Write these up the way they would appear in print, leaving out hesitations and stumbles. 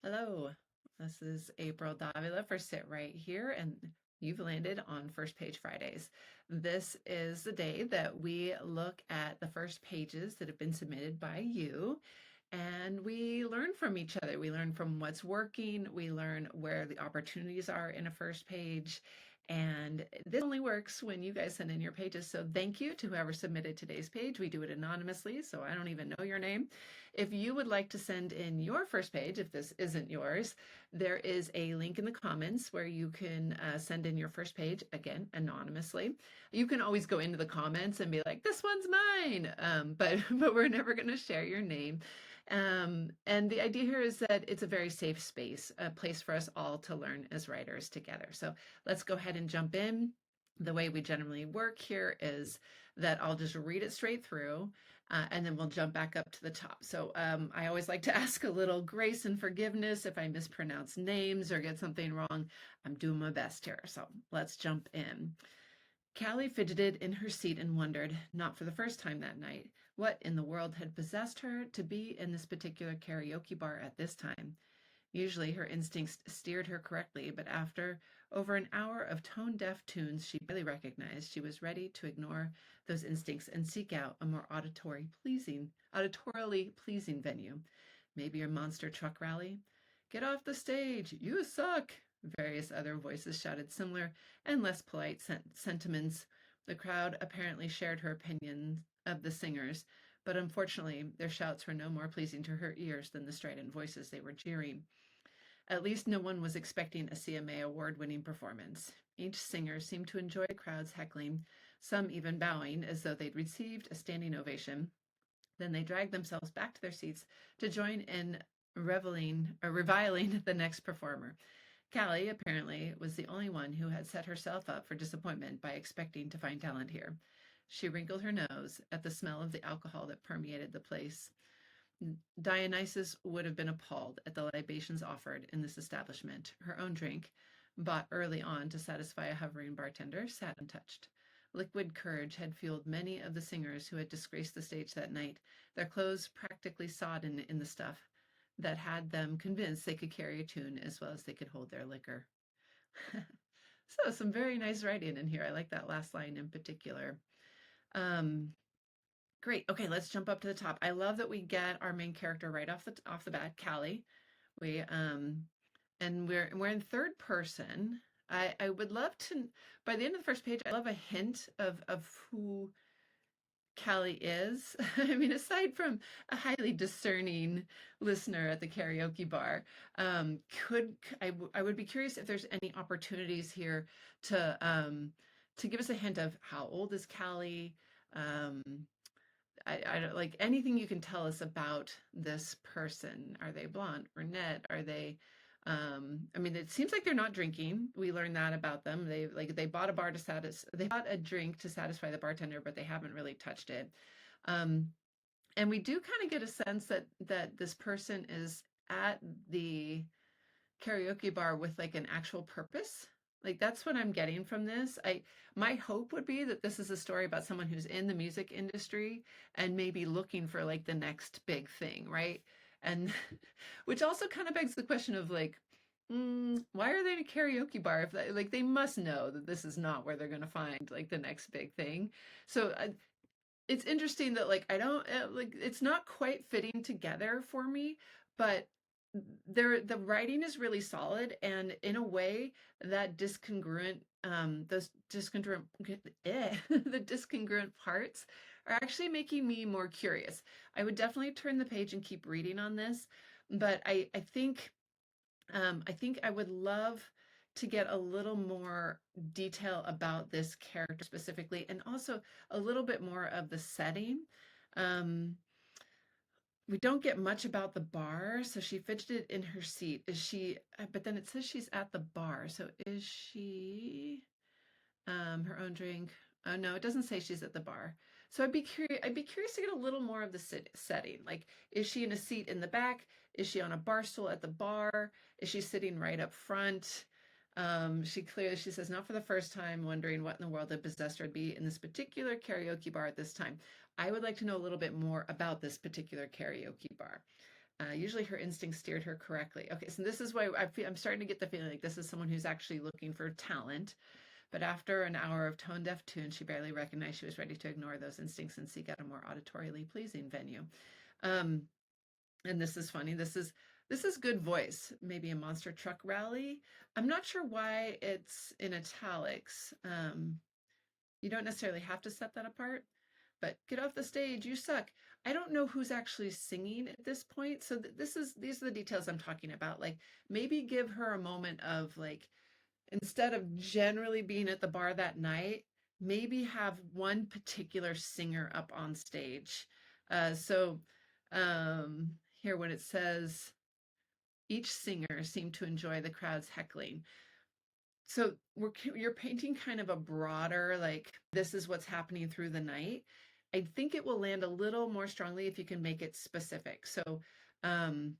Hello, this is April Davila for Sit Right Here, and you've landed on First Page Fridays. This is the day that we look at the first pages that have been submitted by you, and we learn from each other. We learn from what's working, we learn where the opportunities are in a first page. And this only works when you guys send in your pages. So thank you to whoever submitted today's page. We do it anonymously, so I don't even know your name. If you would like to send in your first page, if this isn't yours, there is a link in the comments where you can send in your first page, again, anonymously. You can always go into the comments and be like, this one's mine, but we're never going to share your name. And the idea here is that it's a very safe space, a place for us all to learn as writers together. So let's go ahead and jump in. The way we generally work here is that I'll just read it straight through, and then we'll jump back up to the top. So I always like to ask a little grace and forgiveness if I mispronounce names or get something wrong. I'm doing my best here. So let's jump in. Callie fidgeted in her seat and wondered, not for the first time that night, what in the world had possessed her to be in this particular karaoke bar at this time. Usually her instincts steered her correctly, but after over an hour of tone-deaf tunes she barely recognized, she was ready to ignore those instincts and seek out a more auditorially pleasing venue. Maybe a monster truck rally? Get off the stage! You suck! Various other voices shouted similar and less polite sentiments. The crowd apparently shared her opinion of the singers, but unfortunately their shouts were no more pleasing to her ears than the strident voices they were jeering. At least no one was expecting a CMA award-winning performance. Each singer seemed to enjoy the crowd's heckling, some even bowing as though they'd received a standing ovation. Then they dragged themselves back to their seats to join in reviling the next performer. Callie, apparently, was the only one who had set herself up for disappointment by expecting to find talent here. She wrinkled her nose at the smell of the alcohol that permeated the place. Dionysus would have been appalled at the libations offered in this establishment. Her own drink, bought early on to satisfy a hovering bartender, sat untouched. Liquid courage had fueled many of the singers who had disgraced the stage that night, their clothes practically sodden in the stuff that had them convinced they could carry a tune as well as they could hold their liquor. So some very nice writing in here. I like that last line in particular. Um, Great. Okay, let's jump up to the top. I love that we get our main character right off the bat, Callie. We and we're in third person. I would love to, by the end of the first page, I love a hint of who Callie is. I mean, aside from a highly discerning listener at the karaoke bar, I would be curious if there's any opportunities here to give us a hint of how old is Callie. Um, I don't like anything you can tell us about this person. Are they blonde, brunette? Are they I mean, it seems like they're not drinking. We learned that about them. They bought they bought a drink to satisfy the bartender, but they haven't really touched it. Um and we do kind of get a sense that this person is at the karaoke bar with like an actual purpose. Like that's what I'm getting from this. My hope would be that this is a story about someone who's in the music industry and maybe looking for like the next big thing, right? And which also kind of begs the question of like, why are they in a karaoke bar if they must know that this is not where they're going to find like the next big thing. So it's interesting that like I don't like it's not quite fitting together for me, but the writing is really solid, and in a way that discongruent those discongruent the discongruent parts are actually making me more curious. I would definitely turn the page and keep reading on this, but I think I would love to get a little more detail about this character specifically, and also a little bit more of the setting. Um, we don't get much about the bar, so she fidgeted in her seat. Is she, but then it says she's at the bar. So is she, her own drink? Oh no, it doesn't say she's at the bar. So I'd be curious to get a little more of the setting. Like, is she in a seat in the back? Is she on a bar stool at the bar? Is she sitting right up front? She says, not for the first time, wondering what in the world had possessed her to be in this particular karaoke bar at this time. I would like to know a little bit more about this particular karaoke bar. Usually her instincts steered her correctly. Okay, so this is why I'm starting to get the feeling like this is someone who's actually looking for talent. But after an hour of tone-deaf tunes, she barely recognized she was ready to ignore those instincts and seek out a more auditorially pleasing venue. Um, and this is funny. This is good voice. Maybe a monster truck rally. I'm not sure why it's in italics. You don't necessarily have to set that apart, but get off the stage, you suck. I don't know who's actually singing at this point. So these are the details I'm talking about. Like maybe give her a moment of like, instead of generally being at the bar that night, maybe have one particular singer up on stage. So here when it says each singer seemed to enjoy the crowd's heckling. So you're painting kind of a broader, like this is what's happening through the night. I think it will land a little more strongly if you can make it specific. Um,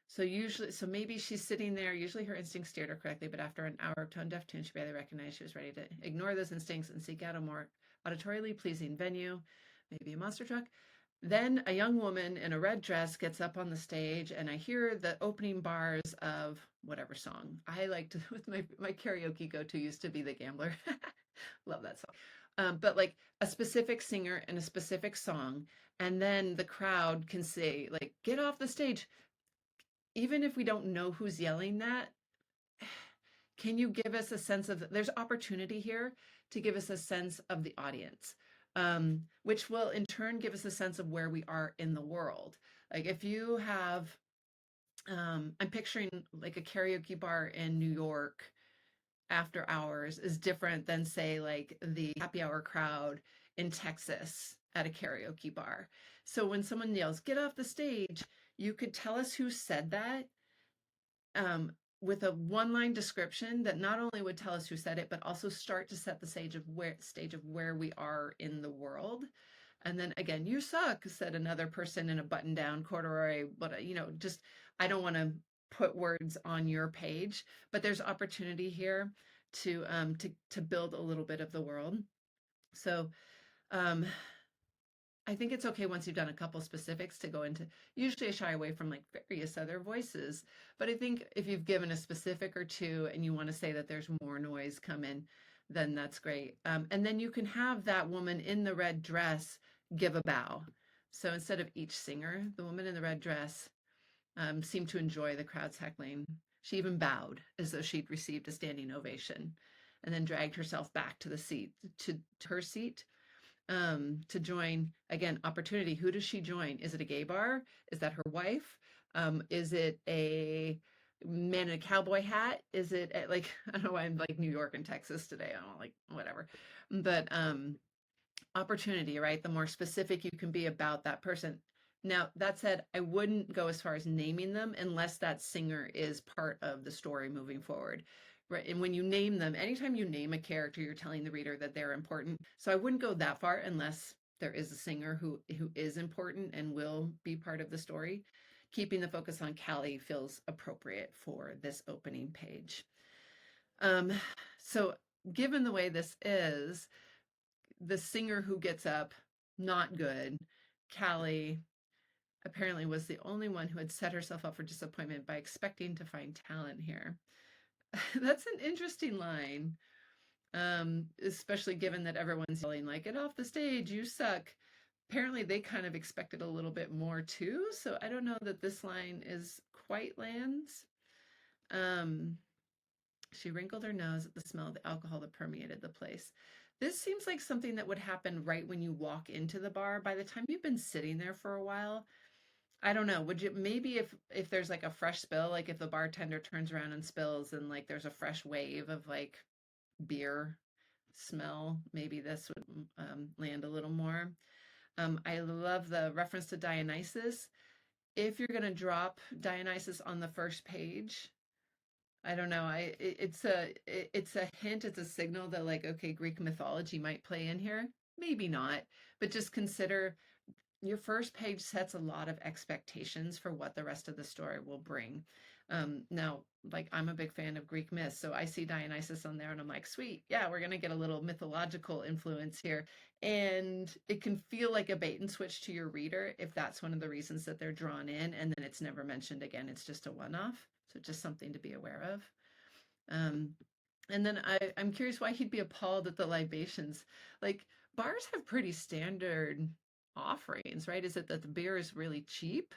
so maybe she's sitting there. Usually her instincts steered her correctly, but after an hour of tone-deaf tune, she barely recognized she was ready to ignore those instincts and seek out a more auditorially pleasing venue, maybe a monster truck. Then a young woman in a red dress gets up on the stage, and I hear the opening bars of whatever song. I like to, with my karaoke go-to used to be The Gambler. Love that song. But like a specific singer and a specific song, and then the crowd can say, like, get off the stage. Even if we don't know who's yelling that, can you give us a sense of, there's opportunity here to give us a sense of the audience, which will in turn give us a sense of where we are in the world. Like if you have, I'm picturing like a karaoke bar in New York after hours is different than say like the happy hour crowd in Texas at a karaoke bar. So when someone yells, get off the stage, you could tell us who said that, with a one-line description that not only would tell us who said it, but also start to set the stage of where we are in the world. And then again, you suck, said another person in a button-down corduroy, but just I don't want to put words on your page, but there's opportunity here to build a little bit of the world. So um, I think it's okay once you've done a couple specifics to go into, usually I shy away from like various other voices, but I think if you've given a specific or two and you want to say that there's more noise come in, then that's great. And then you can have that woman in the red dress give a bow. So instead of each singer, the woman in the red dress seemed to enjoy the crowd's heckling. She even bowed as though she'd received a standing ovation and then dragged herself back to the seat, to her seat, to join again opportunity. Who does she join? Is it a gay bar? Is that her wife? Is it a man in a cowboy hat? Is it like I don't know why I'm like New York and Texas today. I don't like whatever, but opportunity, right? The more specific you can be about that person. Now, that said, I wouldn't go as far as naming them unless that singer is part of the story moving forward. Right. And when you name them, anytime you name a character, you're telling the reader that they're important. So I wouldn't go that far unless there is a singer who is important and will be part of the story. Keeping the focus on Callie feels appropriate for this opening page. So given the way this is, the singer who gets up, not good. Callie apparently was the only one who had set herself up for disappointment by expecting to find talent here. That's an interesting line, especially given that everyone's yelling like, get off the stage, you suck. Apparently they kind of expected a little bit more too, so I don't know that this line is quite lands. She wrinkled her nose at the smell of the alcohol that permeated the place. This seems like something that would happen right when you walk into the bar. By the time you've been sitting there for a while, I don't know, would you maybe if there's like a fresh spill, like if the bartender turns around and spills and like there's a fresh wave of like beer smell, maybe this would land a little more. I love the reference to Dionysus. If you're going to drop Dionysus on the first page, I don't know. It's a hint. It's a signal that like, okay, Greek mythology might play in here. Maybe not, but just consider, your first page sets a lot of expectations for what the rest of the story will bring. Now, like I'm a big fan of Greek myths, so I see Dionysus on there and I'm like, sweet, yeah, we're gonna get a little mythological influence here. And it can feel like a bait and switch to your reader if that's one of the reasons that they're drawn in, and then it's never mentioned again. It's just a one-off. So just something to be aware of. Um, and then I'm curious why he'd be appalled at the libations. Like bars have pretty standard offerings, right? Is it that the beer is really cheap?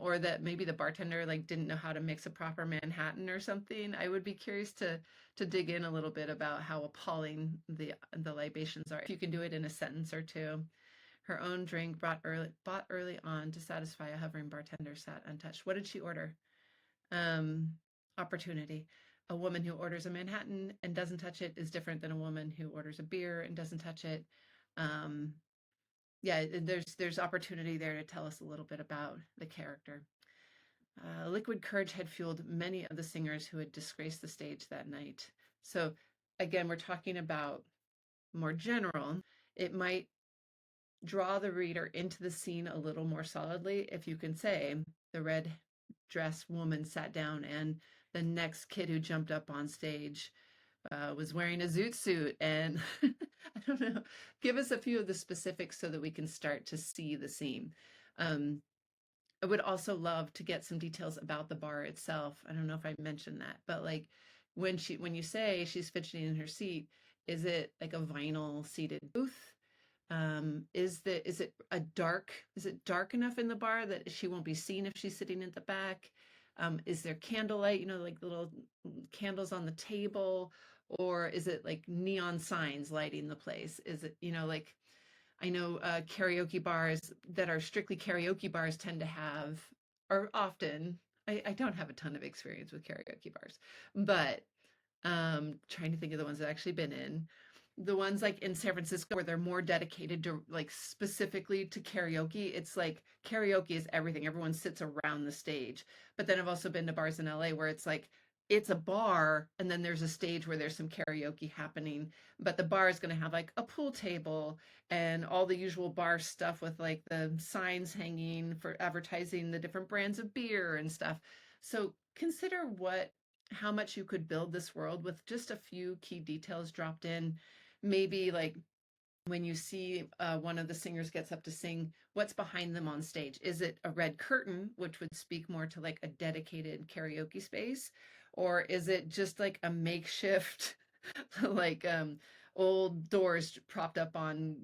Or that maybe the bartender like didn't know how to mix a proper Manhattan or something. I would be curious to dig in a little bit about how appalling the libations are. If you can do it in a sentence or two. Her own drink bought early on to satisfy a hovering bartender sat untouched. What did she order? Um, Opportunity. A woman who orders a Manhattan and doesn't touch it is different than a woman who orders a beer and doesn't touch it. Um, yeah, there's opportunity there to tell us a little bit about the character. Liquid courage had fueled many of the singers who had disgraced the stage that night. So again, we're talking about more general. It might draw the reader into the scene a little more solidly if you can say the red dress woman sat down and the next kid who jumped up on stage was wearing a zoot suit, and I don't know, give us a few of the specifics so that we can start to see the scene. I would also love to get some details about the bar itself. I don't know if I mentioned that, but like when you say she's fidgeting in her seat, is it like a vinyl seated booth? Is it dark enough in the bar that she won't be seen if she's sitting at the back? Is there candlelight, like little candles on the table, or is it like neon signs lighting the place? Is it, like I know karaoke bars that are strictly karaoke bars tend to have, or often, I don't have a ton of experience with karaoke bars, but trying to think of the ones I've actually been in. The ones like in San Francisco where they're more dedicated to like specifically to karaoke. It's like karaoke is everything. Everyone sits around the stage. But then I've also been to bars in LA where it's like it's a bar and then there's a stage where there's some karaoke happening, but the bar is going to have like a pool table and all the usual bar stuff with like the signs hanging for advertising the different brands of beer and stuff. So consider how much you could build this world with just a few key details dropped in. Maybe like when you see one of the singers gets up to sing, what's behind them on stage? Is it a red curtain, which would speak more to like a dedicated karaoke space? Or is it just like a makeshift, like old doors propped up on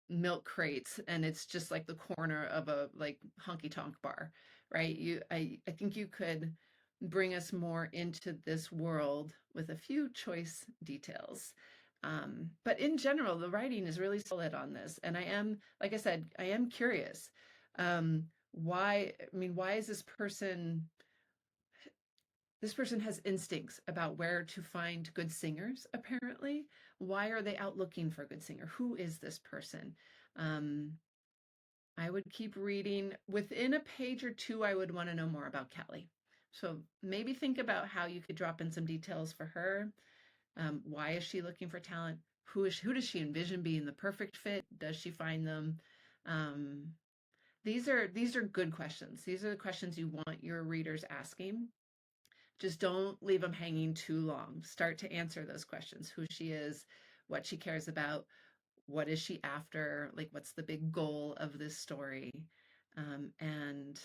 milk crates and it's just like the corner of a like honky tonk bar, right? I think you could bring us more into this world with a few choice details. But in general, the writing is really solid on this. And like I said, I am curious. Why is this person has instincts about where to find good singers, apparently. Why are they out looking for a good singer? Who is this person? I would keep reading. Within a page or two, I would want to know more about Kelly. So maybe think about how you could drop in some details for her. Why is she looking for talent? Who does she envision being the perfect fit? Does she find them? These are good questions. These are the questions you want your readers asking. Just don't leave them hanging too long. Start to answer those questions. Who she is, what she cares about, what is she after, like what's the big goal of this story. And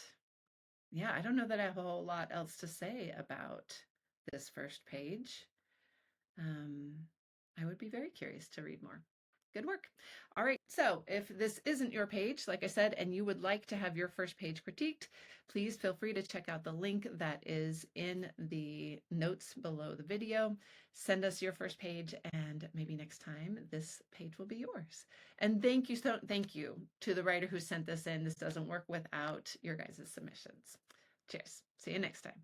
yeah, I don't know that I have a whole lot else to say about this first page. I would be very curious to read more. Good work. All right, so if this isn't your page, like I said, and you would like to have your first page critiqued, please feel free to check out the link that is in the notes below the video. Send us your first page, and maybe next time this page will be yours. And thank you to the writer who sent this in. This doesn't work without your guys' submissions. Cheers. See you next time.